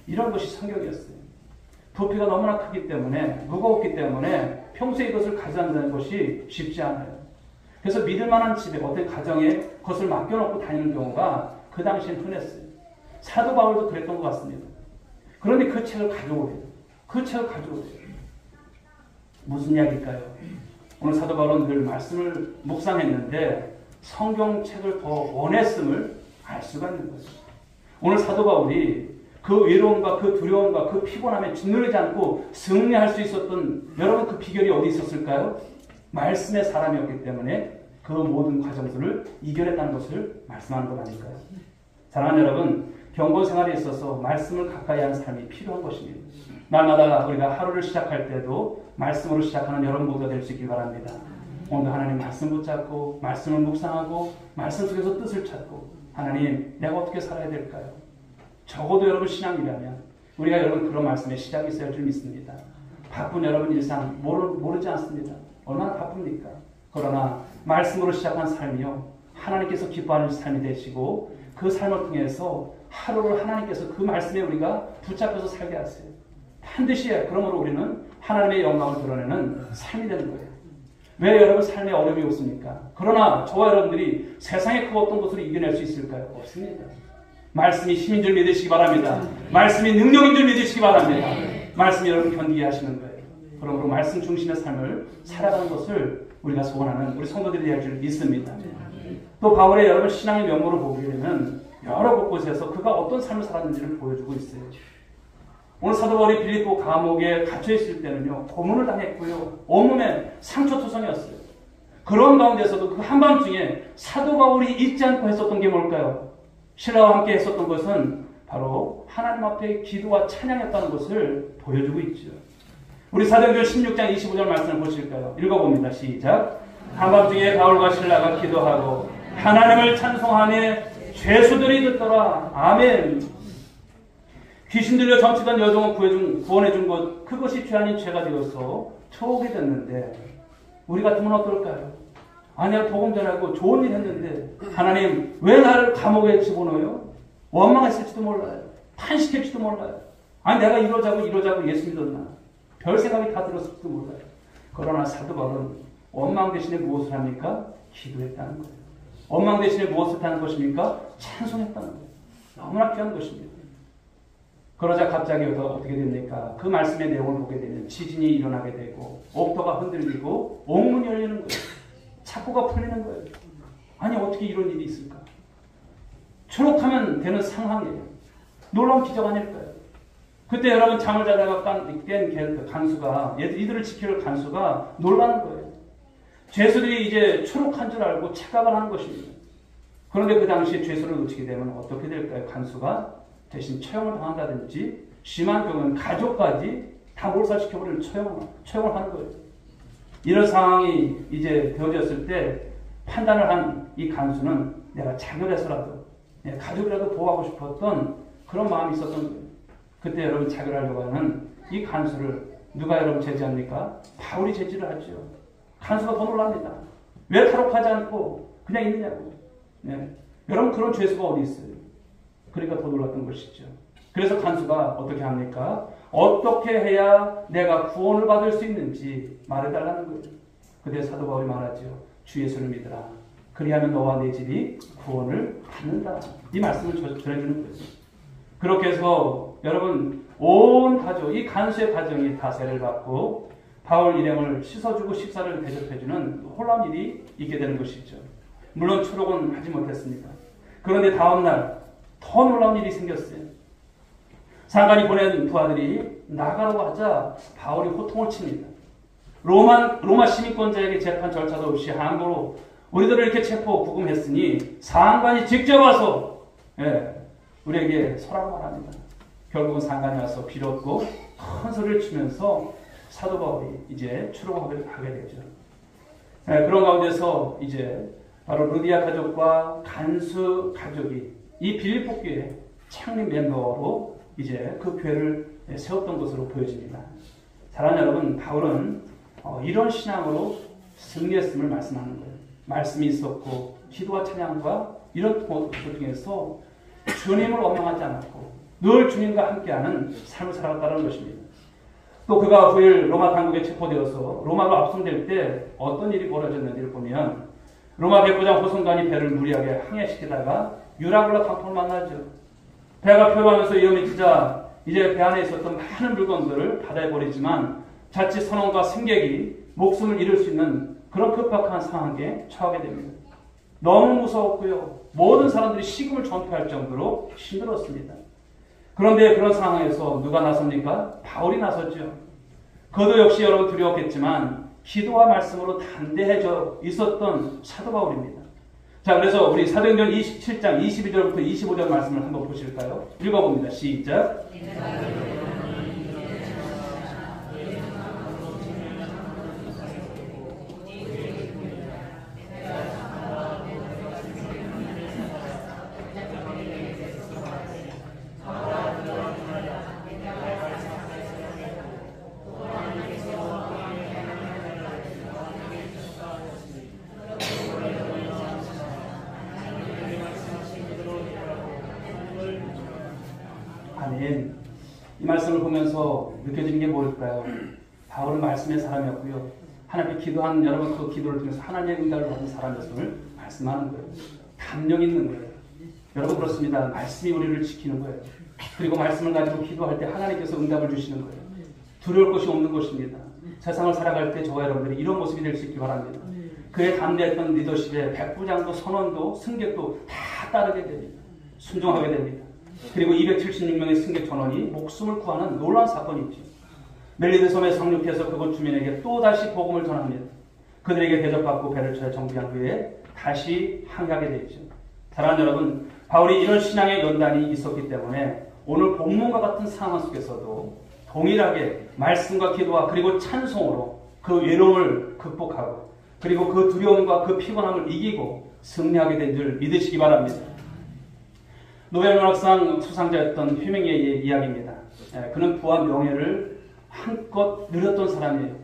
이런 것이 성경이었어요. 부피가 너무나 크기 때문에 무거웠기 때문에 평소에 이것을 가져간다는 것이 쉽지 않아요. 그래서 믿을 만한 집에 어떤 가정에 그것을 맡겨놓고 다니는 경우가 그 당시엔 흔했어요. 사도 바울도 그랬던 것 같습니다. 그런데 그 책을 가져오래요. 그 책을 가져오래요. 무슨 이야기일까요? 오늘 사도 바울은 늘 말씀을 묵상했는데 성경책을 더 원했음을 알 수가 있는 거죠. 오늘 사도 바울이 그 외로움과 그 두려움과 그 피곤함에 짓누르지 않고 승리할 수 있었던 여러분 그 비결이 어디 있었을까요? 말씀의 사람이었기 때문에 그 모든 과정들을 이겨냈다는 것을 말씀하는 것 아닐까요? 사랑하는 여러분, 병건 생활에 있어서 말씀을 가까이 하는 삶이 필요한 것입니다. 날마다 우리가 하루를 시작할 때도 말씀으로 시작하는 여러분 모두가 될 수 있길 바랍니다. 오늘 하나님 말씀 붙잡고 말씀을 묵상하고 말씀 속에서 뜻을 찾고 하나님 내가 어떻게 살아야 될까요? 적어도 여러분 신앙이라면 우리가 여러분 그런 말씀의 시작이 있어야 할 줄 믿습니다. 바쁜 여러분 일상 모르지 않습니다. 얼마나 바쁩니까? 그러나 말씀으로 시작한 삶이요 하나님께서 기뻐하는 삶이 되시고 그 삶을 통해서 하루를 하나님께서 그 말씀에 우리가 붙잡혀서 살게 하세요. 반드시 그러므로 우리는 하나님의 영광을 드러내는 삶이 되는 거예요. 왜 여러분 삶에 어려움이 없습니까? 그러나 저와 여러분들이 세상의 그 어떤 것으로 이겨낼 수 있을까요? 없습니다. 말씀이 힘인 줄 믿으시기 바랍니다. 말씀이 능력인 줄 믿으시기 바랍니다. 말씀이 여러분 견디게 하시는 거예요. 그러므로 말씀 중심의 삶을 살아가는 것을 우리가 소원하는 우리 성도들이 될 줄 믿습니다. 또 바울의 여러분 신앙의 면모를 보게 되면 여러 곳곳에서 그가 어떤 삶을 살았는지를 보여주고 있어요. 오늘 사도 바울이 빌립보 감옥에 갇혀 있을 때는요 고문을 당했고요 온몸에 상처투성이었어요. 그런 가운데서도 그 한밤중에 사도 바울이 잊지 않고 했었던 게 뭘까요? 신라와 함께 했었던 것은 바로 하나님 앞에 기도와 찬양했다는 것을 보여주고 있죠. 우리 사도행전 16장 25절 말씀을 보실까요? 읽어봅니다. 시작. 한밤중에 바울과 신라가 기도하고 하나님을 찬송하며 죄수들이 듣더라. 아멘. 귀신 들려 점치던 여종을 구원해준 것, 그것이 죄 아닌 죄가 되어서 처우게 됐는데 우리 같으면 어떨까요? 아니야, 복음 전하고 좋은 일 했는데 하나님 왜 나를 감옥에 집어넣어요? 원망했을지도 몰라요. 탄식했을지도 몰라요. 아니 내가 이러자고 예수 믿었나? 별 생각이 다 들었을지도 몰라요. 그러나 사도 바울은 원망 대신에 무엇을 합니까? 기도했다는 거예요. 원망 대신에 무엇을 하는 것입니까? 찬송했다는 거예요. 너무나 귀한 것입니다. 그러자 갑자기 어떻게 됩니까? 그 말씀의 내용을 보게 되면 지진이 일어나게 되고 옥토가 흔들리고 옥문이 열리는 거예요. 사고가 풀리는 거예요. 아니 어떻게 이런 일이 있을까? 초록하면 되는 상황이에요. 놀라운 기적 아닐까요? 그때 여러분 잠을 자다가 깬 간수가 이들을 지킬 간수가 놀라는 거예요. 죄수들이 이제 초록한 줄 알고 착각을 하는 것입니다. 그런데 그 당시에 죄수를 놓치게 되면 어떻게 될까요? 간수가 대신 처형을 당한다든지 심한 경우는 가족까지 다 몰살시켜버리는 처형을 하는 거예요. 이런 상황이 이제 되어졌을 때 판단을 한 이 간수는 내가 자결해서라도 가족이라도 보호하고 싶었던 그런 마음이 있었던 거예요. 그때 여러분 자결하려고 하는 이 간수를 누가 여러분 제지합니까? 바울이 제지를 하죠. 간수가 더 놀랍니다. 왜 탈옥하지 않고 그냥 있느냐고. 여러분 그런 죄수가 어디 있어요? 그러니까 더 놀랐던 것이죠. 그래서 간수가 어떻게 합니까? 어떻게 해야 내가 구원을 받을 수 있는지 말해달라는 거예요. 그때 사도 바울이 말하죠. 주 예수를 믿으라. 그리하면 너와 내 집이 구원을 받는다. 이 말씀을 전해주는 거예요. 그렇게 해서 여러분 온 가족, 이 간수의 가정이 다 세례를 받고 바울 일행을 씻어주고 식사를 대접해주는 놀라운 일이 있게 되는 것이죠. 물론 초록은 하지 못했습니다. 그런데 다음날 더 놀라운 일이 생겼어요. 상관이 보낸 부하들이 나가라고 하자 바울이 호통을 칩니다. 로마 시민권자에게 재판 절차도 없이 함부로 우리들을 이렇게 체포 구금했으니 상관이 직접 와서 우리에게 서라고 말합니다. 결국은 상관이 와서 빌었고 큰 소리를 치면서 사도 바울이 이제 추록하게 되죠. 그런 가운데서 이제 바로 루디아 가족과 간수 가족이 이 빌립보 교회 창립 멤버로 이제 그 교회를 세웠던 것으로 보여집니다. 사랑하는 여러분, 바울은 이런 신앙으로 승리했음을 말씀하는 거예요. 말씀이 있었고 기도와 찬양과 이런 것을 통해서 주님을 원망하지 않았고 늘 주님과 함께하는 삶을 살아갔다는 것입니다. 또 그가 9일 로마 당국에 체포되어서 로마로 압송될 때 어떤 일이 벌어졌는지를 보면 로마 백부장 호송관이 배를 무리하게 항해시키다가 유라굴라 강포를 만나죠. 배가 표류하면서 위험이 크자 이제 배 안에 있었던 많은 물건들을 바다에 버리지만 자칫 선원과 승객이 목숨을 잃을 수 있는 그런 급박한 상황에 처하게 됩니다. 너무 무서웠고요. 모든 사람들이 식음을 전폐할 정도로 힘들었습니다. 그런데 그런 상황에서 누가 나섭니까? 바울이 나섰죠. 그도 역시 여러분 두려웠겠지만 기도와 말씀으로 담대해져 있었던 사도 바울입니다. 자, 그래서 우리 사도행전 27장 22절부터 25절 말씀을 한번 보실까요? 읽어봅니다. 시작. 아멘. 이 말씀을 보면서 느껴지는 게 뭘까요? 바울은 말씀의 사람이었고요. 하나님께 기도한 여러분 그 기도를 통해서 하나님의 응답을 받은 사람이었음을 말씀하는 거예요. 담력 있는 거예요. 여러분 그렇습니다. 말씀이 우리를 지키는 거예요. 그리고 말씀을 가지고 기도할 때 하나님께서 응답을 주시는 거예요. 두려울 것이 없는 것입니다. 세상을 살아갈 때 저와 여러분들이 이런 모습이 될 수 있기 바랍니다. 그의 담대했던 리더십에 백부장도 선원도 승객도 다 따르게 됩니다. 순종하게 됩니다. 그리고 276명의 승객 전원이 목숨을 구하는 놀라운 사건이 있죠. 멜리드 섬에 상륙해서 그곳 주민에게 또다시 복음을 전합니다. 그들에게 대접받고 배를 쳐 정비한 후에 다시 항해하게 되죠. 사랑하는 여러분, 바울이 이런 신앙의 연단이 있었기 때문에 오늘 본문과 같은 상황 속에서도 동일하게 말씀과 기도와 그리고 찬송으로 그 외로움을 극복하고 그리고 그 두려움과 그 피곤함을 이기고 승리하게 된 줄 믿으시기 바랍니다. 노벨 문학상 수상자였던 휴밍웨이의 이야기입니다. 그는 부와 명예를 한껏 누렸던 사람이에요.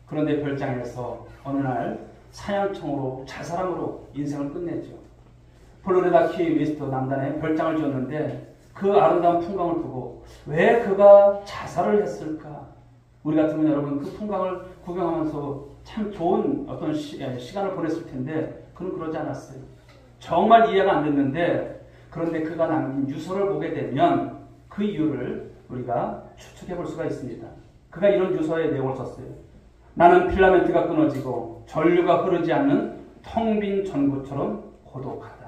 그런데 별장에서 어느 날 사냥총으로 자살함으로 인생을 끝내죠. 플로리다 키 웨스트 남단에 별장을 지었는데 그 아름다운 풍광을 보고 왜 그가 자살을 했을까? 우리 같으면 여러분 그 풍광을 구경하면서 참 좋은 어떤 시간을 보냈을 텐데 그는 그러지 않았어요. 정말 이해가 안 됐는데 그런데 그가 남긴 유서를 보게 되면 그 이유를 우리가 추측해 볼 수가 있습니다. 그가 이런 유서의 내용을 썼어요. 나는 필라멘트가 끊어지고 전류가 흐르지 않는 텅 빈 전구처럼 고독하다.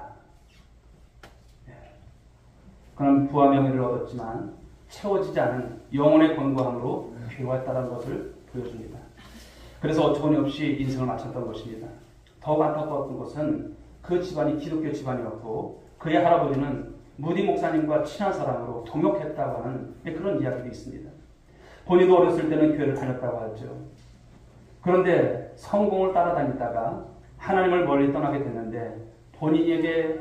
그는 부와 명예를 얻었지만 채워지지 않은 영혼의 건강으로 괴로웠다는 것을 보여줍니다. 그래서 어처구니없이 인생을 마쳤던 것입니다. 더욱 안타까웠던 것은 그 집안이 기독교 집안이었고 그의 할아버지는 무디 목사님과 친한 사람으로 동역했다고 하는 그런 이야기도 있습니다. 본인도 어렸을 때는 교회를 다녔다고 하죠. 그런데 성공을 따라다니다가 하나님을 멀리 떠나게 됐는데 본인에게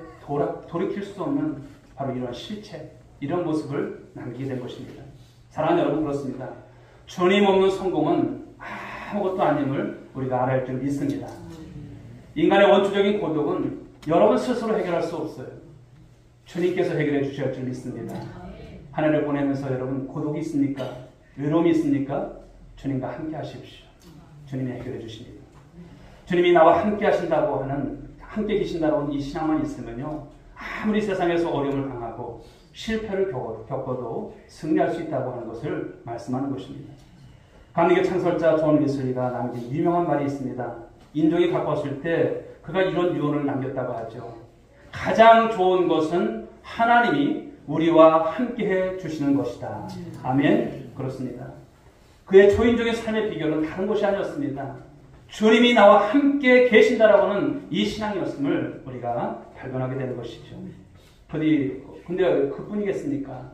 돌이킬 수 없는 바로 이런 실체, 이런 모습을 남기게 된 것입니다. 사랑하는 여러분, 그렇습니다. 주님 없는 성공은 아무것도 아님을 우리가 알아야 할 줄 믿습니다. 인간의 원초적인 고독은 여러분 스스로 해결할 수 없어요. 주님께서 해결해 주셔야 할 줄 믿습니다. 한 해를 보내면서 여러분 고독이 있습니까? 외로움이 있습니까? 주님과 함께 하십시오. 주님이 해결해 주십니다. 주님이 나와 함께 하신다고 하는, 함께 계신다고 하는 이 신앙만 있으면요, 아무리 세상에서 어려움을 당하고 실패를 겪어도 승리할 수 있다고 하는 것을 말씀하는 것입니다. 감리교 창설자 존 웨슬리가 남긴 유명한 말이 있습니다. 인종이 바꿨을 때 그가 이런 유언을 남겼다고 하죠. 가장 좋은 것은 하나님이 우리와 함께해 주시는 것이다. 아멘. 그렇습니다. 그의 초인적인 삶의 비결은 다른 것이 아니었습니다. 주님이 나와 함께 계신다라고 하는 이 신앙이었음을 우리가 발견하게 되는 것이죠. 근데 그뿐이겠습니까?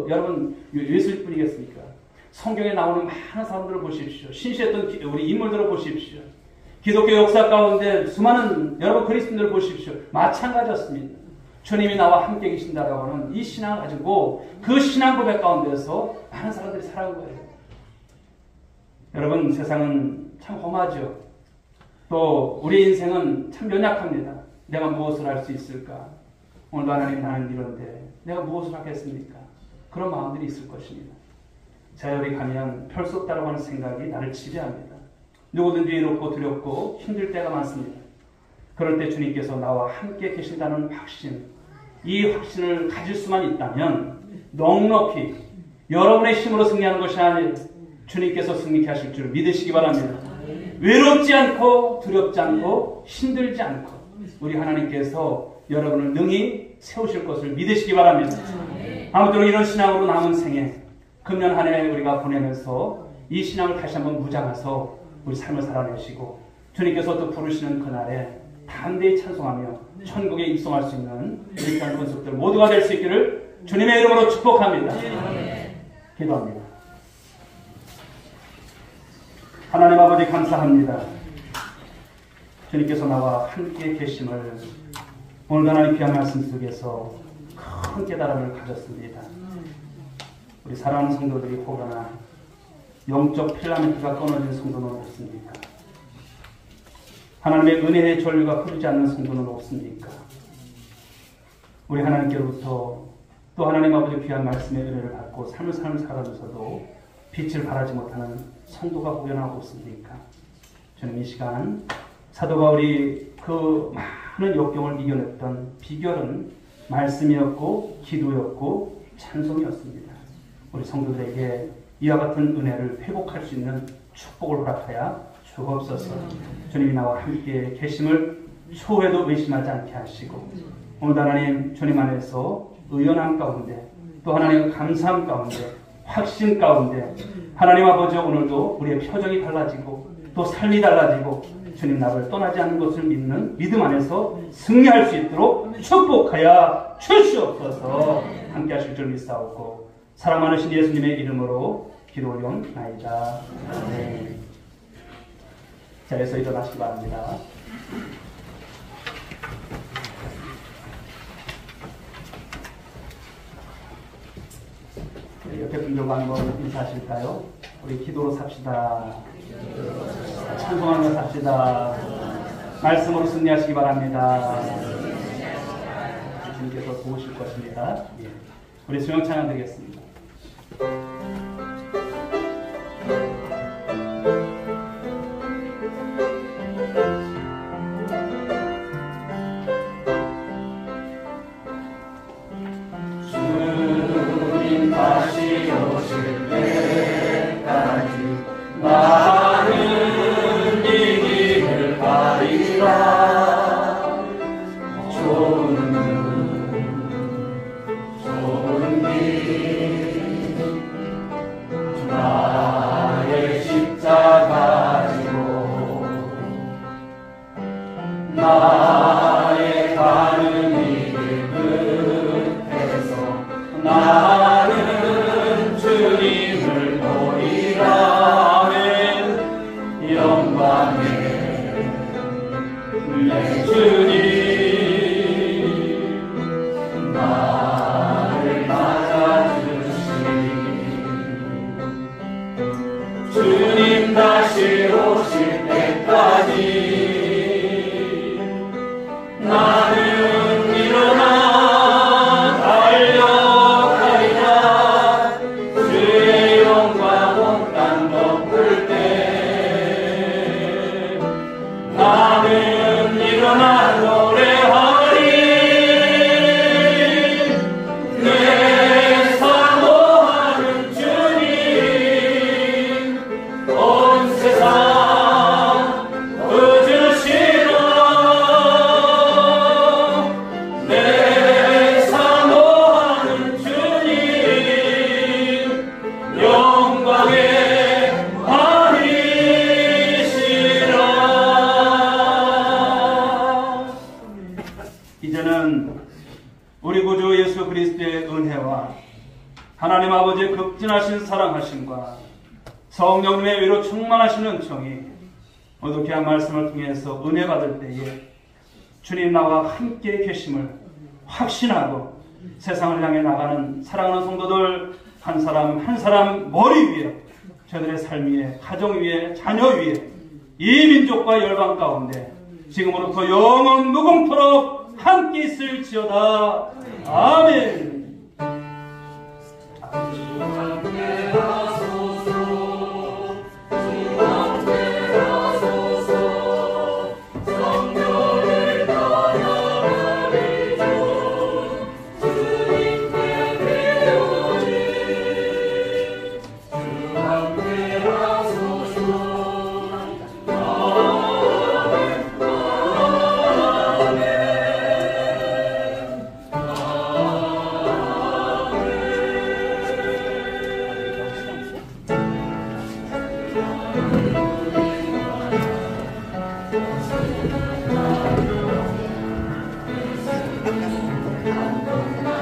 여러분 예수일 뿐이겠습니까? 성경에 나오는 많은 사람들을 보십시오. 신시했던 우리 인물들을 보십시오. 기독교 역사 가운데 수많은 여러분 그리스도인들을 보십시오. 마찬가지였습니다. 주님이 나와 함께 계신다라고 하는 이 신앙을 가지고 그 신앙 고백 가운데서 많은 사람들이 살아온 거예요. 여러분, 세상은 참 험하죠. 또 우리 인생은 참 연약합니다. 내가 무엇을 할 수 있을까? 오늘도 하나님 나는 이런데 내가 무엇을 하겠습니까? 그런 마음들이 있을 것입니다. 자열이 가면 별 수 없다고 하는 생각이 나를 지배합니다. 누구든지 외롭고 두렵고 힘들 때가 많습니다. 그럴 때 주님께서 나와 함께 계신다는 확신, 이 확신을 가질 수만 있다면 넉넉히 여러분의 힘으로 승리하는 것이 아니라 주님께서 승리케 하실 줄 믿으시기 바랍니다. 외롭지 않고 두렵지 않고 힘들지 않고 우리 하나님께서 여러분을 능히 세우실 것을 믿으시기 바랍니다. 아무쪼록 이런 신앙으로 남은 생에 금년 한 해 우리가 보내면서 이 신앙을 다시 한번 무장해서 우리 삶을 살아내시고 주님께서 또 부르시는 그날에 담대히 찬송하며 천국에 입성할 수 있는 우리 교회 권속들 모두가 될 수 있기를 주님의 이름으로 축복합니다. 기도합니다. 하나님 아버지 감사합니다. 주님께서 나와 함께 계심을 오늘 하나님 귀한 말씀 속에서 큰 깨달음을 가졌습니다. 우리 사랑하는 성도들이 혹여나 영적 필라멘트가 끊어진 성도는 없습니까? 하나님의 은혜의 전류가 흐르지 않는 성도는 없습니까? 우리 하나님께로부터 또 하나님 아버지 귀한 말씀의 은혜를 받고 삶을 살아가면서도 빛을 발하지 못하는 성도가 혹여나 없습니까? 저는 이 시간 사도 바울이 그 많은 역경을 이겨냈던 비결은 말씀이었고 기도였고 찬송이었습니다. 우리 성도들에게 이와 같은 은혜를 회복할 수 있는 축복을 허락하여 주옵소서. 주님이 나와 함께 계심을 초회도 의심하지 않게 하시고 오늘 하나님 주님 안에서 의연함 가운데 또 하나님의 감사함 가운데 확신 가운데 하나님 아버지 오늘도 우리의 표정이 달라지고 또 삶이 달라지고 주님 나를 떠나지 않는 것을 믿는 믿음 안에서 승리할 수 있도록 축복하여 주시옵소서. 함께 하실 줄 믿사옵고 사랑 많으신 예수님의 이름으로 기도 올려옵나이다. 아멘. 자리에서 일어나시기 바랍니다. 옆에 분들과 한번 인사하실까요? 우리 기도로 삽시다. 찬송하며 삽시다. 말씀으로 승리하시기 바랍니다. 주님께서 도우실 것입니다. 우리 수영 찬양 드리겠습니다. 주님 다시 오실 때까지 나는 이 길을 가리라. 나의 가는 길 끝에서 나는 주님을 보리라. 아멘. 영광의 내 주님 나를 맞아주시니 주님 다시 오실 때까지 나는 일어나 달려가리라. 주의 영광 온 땅 덮을 때 나는 일어나 노래하리. 내 사모하는 주님 온 세상 웃으시라. 내 사모하는 주님 영광의 왕이시라. 이제는 우리 구주 예수 그리스도의 은혜와 하나님 아버지의 극진하신 사랑하심과 성령님의 위로 충만하신 은총이 모두 귀한 말씀을 통해서 은혜 받을 때에 주님 나와 함께 계심을 확신하고 세상을 향해 나가는 사랑하는 성도들 한 사람 한 사람 머리 위에 저들의 삶 위에 가정 위에 자녀 위에 이 민족과 열방 가운데 지금으로부터 영원 무궁토록 함께 있을지어다. 아멘. 아멘.